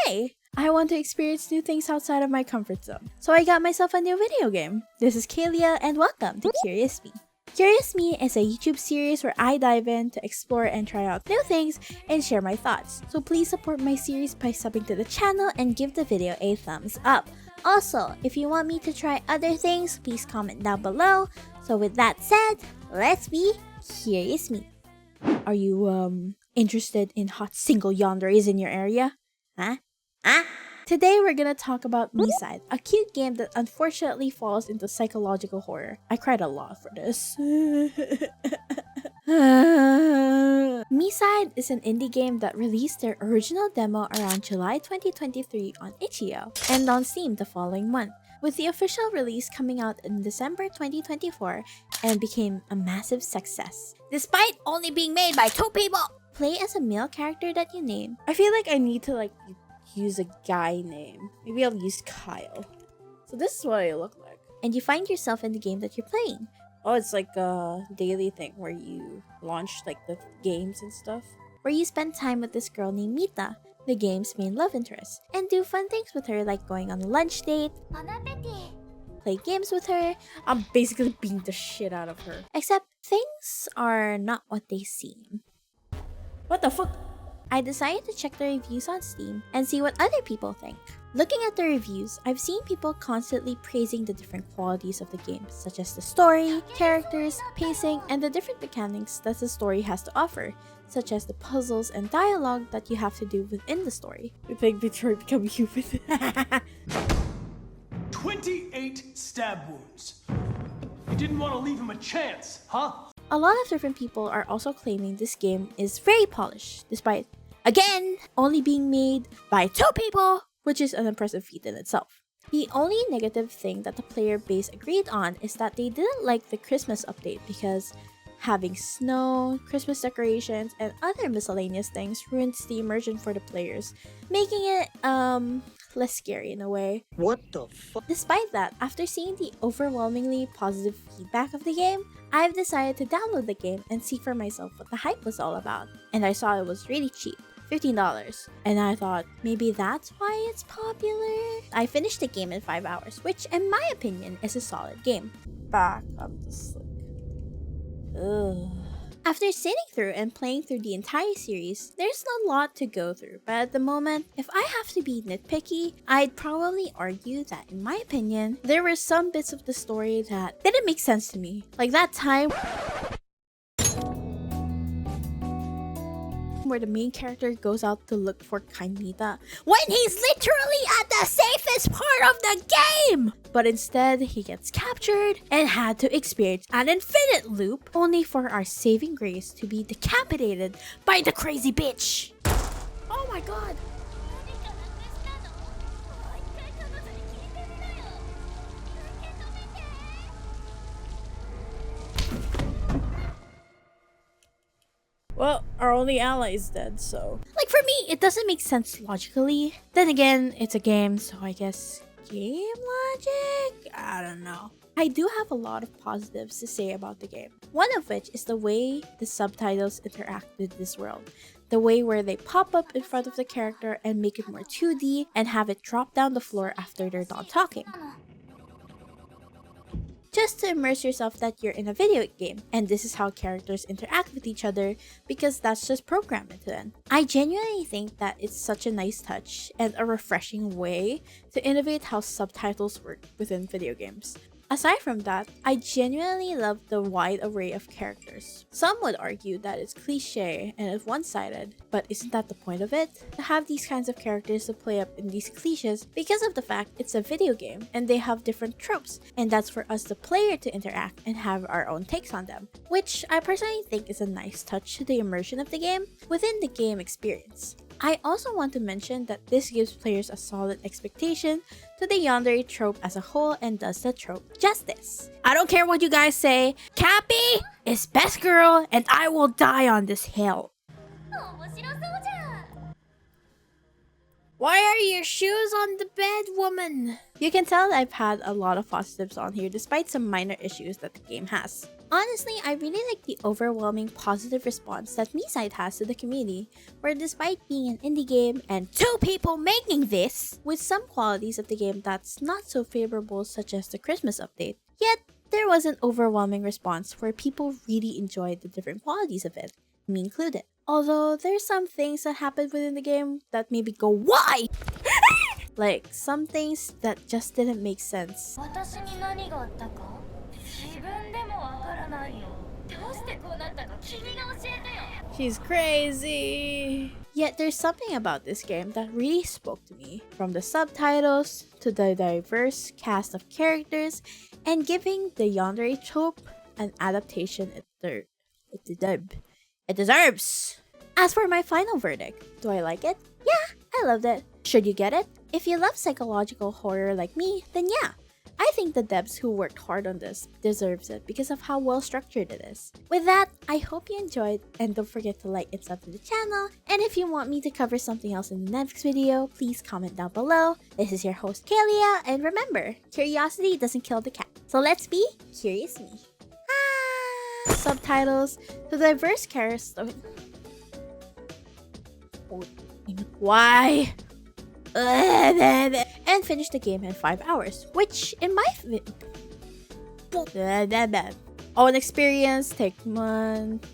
hey, I want to experience new things outside of my comfort zone. So I got myself a new video game. This is Kayiieivtuber and welcome to Curious Me. Curious Me is a YouTube series where I dive in to explore and try out new things and share my thoughts. So please support my series by subbing to the channel and give the video a thumbs up. Also, if you want me to try other things, please comment down below. So with that said, let's be Curious Me. Are you interested in hot single yanderes in your area? Huh? Today we're gonna talk about Miside, a cute game that unfortunately falls into psychological horror. I cried a lot for this. Miside is an indie game that released their original demo around July 2023 on itch.io and on Steam the following month, with the official release coming out in December 2024 and became a massive success, despite only being made by 2 people. Play as a male character that you name. I feel like I need to use a guy name. Maybe I'll use Kyle. So this is what I look like. And you find yourself in the game that you're playing. Oh, it's like a daily thing where you launch the games and stuff. Where you spend time with this girl named Mita, the game's main love interest, and do fun things with her like going on a lunch date, play games with her. I'm basically beating the shit out of her. Except things are not what they seem. What the fuck? I decided to check the reviews on Steam and see what other people think. Looking at the reviews, I've seen people constantly praising the different qualities of the game, such as the story, characters, pacing, and the different mechanics that the story has to offer, such as the puzzles and dialogue that you have to do within the story. We played Detroit Become Human. 28 stab wounds. You didn't want to leave him a chance, huh? A lot of different people are also claiming this game is very polished, despite, again, only being made by 2 people, which is an impressive feat in itself. The only negative thing that the player base agreed on is that they didn't like the Christmas update because having snow, Christmas decorations, and other miscellaneous things ruins the immersion for the players, making it, less scary in a way. What the fuck? Despite that, after seeing the overwhelmingly positive feedback of the game, I've decided to download the game and see for myself what the hype was all about. And I saw it was really cheap, $15. And I thought, maybe that's why it's popular? I finished the game in 5 hours, which in my opinion is a solid game. Back, I'm just like, ugh. After sitting through and playing through the entire series, there's a lot to go through, but at the moment, if I have to be nitpicky, I'd probably argue that in my opinion, there were some bits of the story that didn't make sense to me. Like that time where the main character goes out to look for kind Mita when he's literally at the safest part of the game! But instead, he gets captured and had to experience an infinite loop only for our saving grace to be decapitated by the crazy bitch! Oh my god! Well, our only ally is dead, so... Like, for me, it doesn't make sense logically. Then again, it's a game, so I guess game logic? I don't know. I do have a lot of positives to say about the game. One of which is the way the subtitles interact with this world. The way where they pop up in front of the character and make it more 2D and have it drop down the floor after they're done talking. Just to immerse yourself that you're in a video game, and this is how characters interact with each other because that's just programmed into them. I genuinely think that it's such a nice touch and a refreshing way to innovate how subtitles work within video games. Aside from that, I genuinely love the wide array of characters. Some would argue that it's cliche and it's one-sided, but isn't that the point of it? To have these kinds of characters to play up in these cliches because of the fact it's a video game and they have different tropes, and that's for us the player to interact and have our own takes on them, which I personally think is a nice touch to the immersion of the game within the game experience. I also want to mention that this gives players a solid expectation to the yandere trope as a whole and does the trope justice. I don't care what you guys say, Cappy is best girl and I will die on this hill. Why are your shoes on the bed, woman? You can tell I've had a lot of positives on here despite some minor issues that the game has. Honestly, I really like the overwhelming positive response that Miside has to the community, where despite being an indie game and 2 people making this, with some qualities of the game that's not so favorable such as the Christmas update, yet there was an overwhelming response where people really enjoyed the different qualities of it, me included. Although there's some things that happened within the game that made me go, why? Like some things that just didn't make sense. She's crazy. Yet there's something about this game that really spoke to me, from the subtitles to the diverse cast of characters and giving the yandere trope an adaptation it deserves. As for my final verdict, do I like it? Yeah, I loved it. Should you get it? If you love psychological horror like me, then yeah. I think the devs who worked hard on this deserves it because of how well structured it is. With that, I hope you enjoyed, and don't forget to like and sub to the channel. And if you want me to cover something else in the next video, please comment down below. This is your host 𝚃𝙀, and remember, curiosity doesn't kill the cat. So let's be curious me. Subtitles to diverse characters. Why? And finish the game in 5 hours, which in my own experience take months.